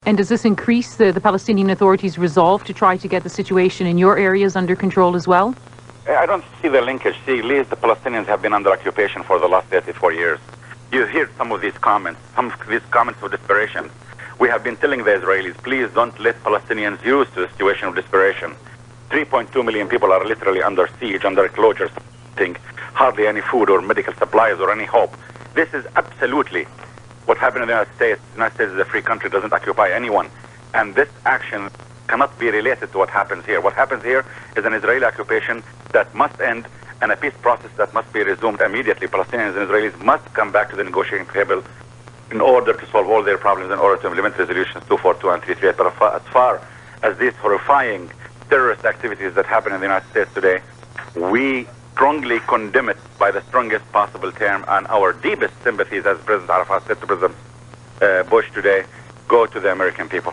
And does this increase the Palestinian Authority's resolve to try to get the situation in your areas under control as well? I don't see the linkage. See, at least the Palestinians have been under occupation for the last 34 years. You hear some of these comments of desperation. We have been telling the Israelis, please don't let Palestinians use the situation of desperation. 3.2 million people are literally under siege, under closures, hardly any food or medical supplies or any hope. This is absolutely what happened in the United States. The United States is a free country, doesn't occupy anyone. And this action cannot be related to what happens here. What happens here is an Israeli occupation that must end and a peace process that must be resumed immediately. Palestinians and Israelis must come back to the negotiating table in order to solve all their problems, in order to implement resolutions 242 and 338. But as far as these horrifying terrorist activities that happen in the United States today, we strongly condemn it by the strongest possible term, and our deepest sympathies, as President Arafat said to President Bush today, go to the American people.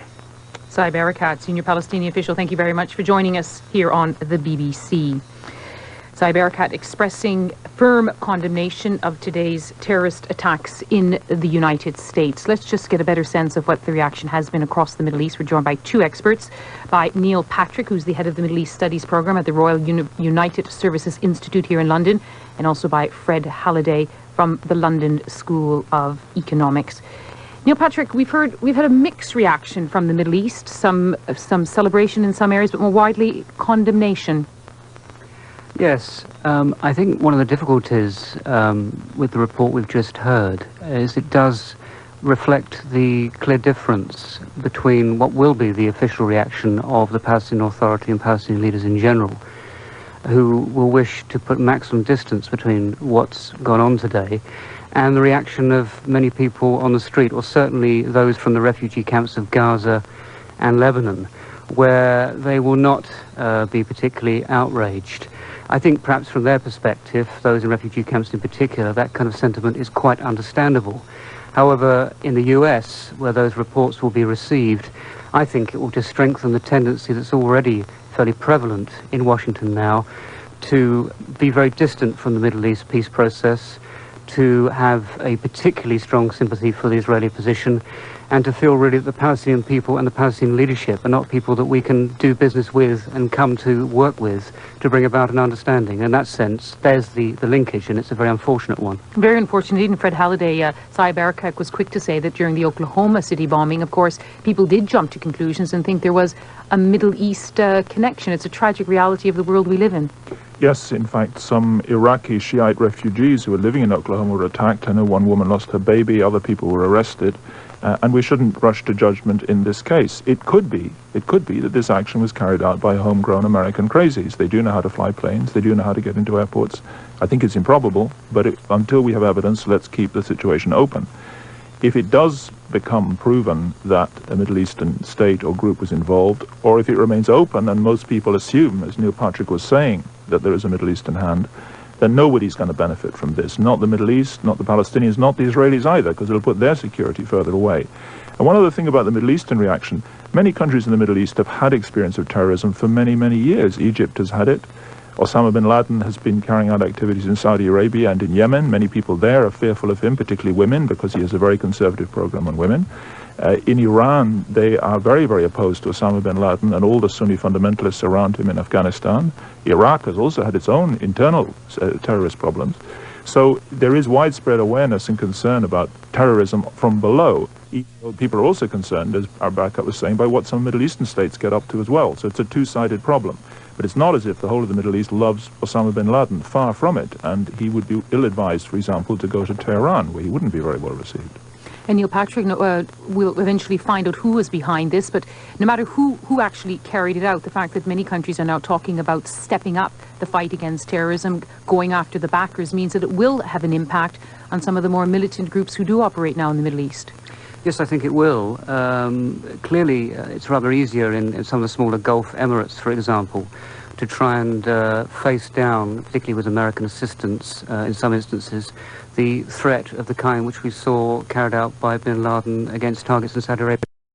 Saeb Erekat, senior Palestinian official, thank you very much for joining us here on the BBC. Saeb Erekat expressing firm condemnation of today's terrorist attacks in the United States. Let's just get a better sense of what the reaction has been across the Middle East. We're joined by two experts, by Neil Patrick, who's the head of the Middle East Studies Programme at the Royal United Services Institute here in London, and also by Fred Halliday from the London School of Economics. Neil Patrick, we've had a mixed reaction from the Middle East, some celebration in some areas, but more widely condemnation. Yes, I think one of the difficulties with the report we've just heard is it does reflect the clear difference between what will be the official reaction of the Palestinian Authority and Palestinian leaders in general, who will wish to put maximum distance between what's gone on today, and the reaction of many people on the street, or certainly those from the refugee camps of Gaza and Lebanon, where they will not be particularly outraged. I think perhaps from their perspective, those in refugee camps in particular, that kind of sentiment is quite understandable. However, in the US, where those reports will be received, I think it will just strengthen the tendency that's already fairly prevalent in Washington now to be very distant from the Middle East peace process, to have a particularly strong sympathy for the Israeli position, and to feel really that the Palestinian people and the Palestinian leadership are not people that we can do business with and come to work with to bring about an understanding. In that sense, there's the linkage, and it's a very unfortunate one. Very unfortunate. Even Fred Halliday, Saeb Erekat was quick to say that during the Oklahoma City bombing, of course, people did jump to conclusions and think there was a Middle East connection. It's a tragic reality of the world we live in. Yes, in fact, some Iraqi Shiite refugees who were living in Oklahoma were attacked. I know one woman lost her baby, other people were arrested. And we shouldn't rush to judgment in this case. It could be that this action was carried out by homegrown American crazies. They do know how to fly planes, they do know how to get into airports. I think it's improbable, but until we have evidence, let's keep the situation open. If it does become proven that a Middle Eastern state or group was involved, or if it remains open and most people assume, as Neil Patrick was saying, that there is a Middle Eastern hand, then nobody's going to benefit from this. Not the Middle East, not the Palestinians, not the Israelis either, because it'll put their security further away. And one other thing about the Middle Eastern reaction, many countries in the Middle East have had experience of terrorism for many, many years. Egypt has had it. Osama bin Laden has been carrying out activities in Saudi Arabia and in Yemen. Many people there are fearful of him, particularly women, because he has a very conservative program on women. In Iran, they are very, very opposed to Osama bin Laden and all the Sunni fundamentalists around him in Afghanistan. Iraq has also had its own internal terrorist problems. So there is widespread awareness and concern about terrorism from below. People are also concerned, as our backup was saying, by what some Middle Eastern states get up to as well. So it's a two-sided problem. But it's not as if the whole of the Middle East loves Osama bin Laden. Far from it. And he would be ill-advised, for example, to go to Tehran, where he wouldn't be very well received. And Neil Patrick, we'll eventually find out who was behind this, but no matter who actually carried it out, the fact that many countries are now talking about stepping up the fight against terrorism, going after the backers, means that it will have an impact on some of the more militant groups who do operate now in the Middle East. Yes, I think it will. Clearly, it's rather easier in some of the smaller Gulf Emirates, for example, to try and face down, particularly with American assistance in some instances, the threat of the kind which we saw carried out by bin Laden against targets in Saudi Arabia.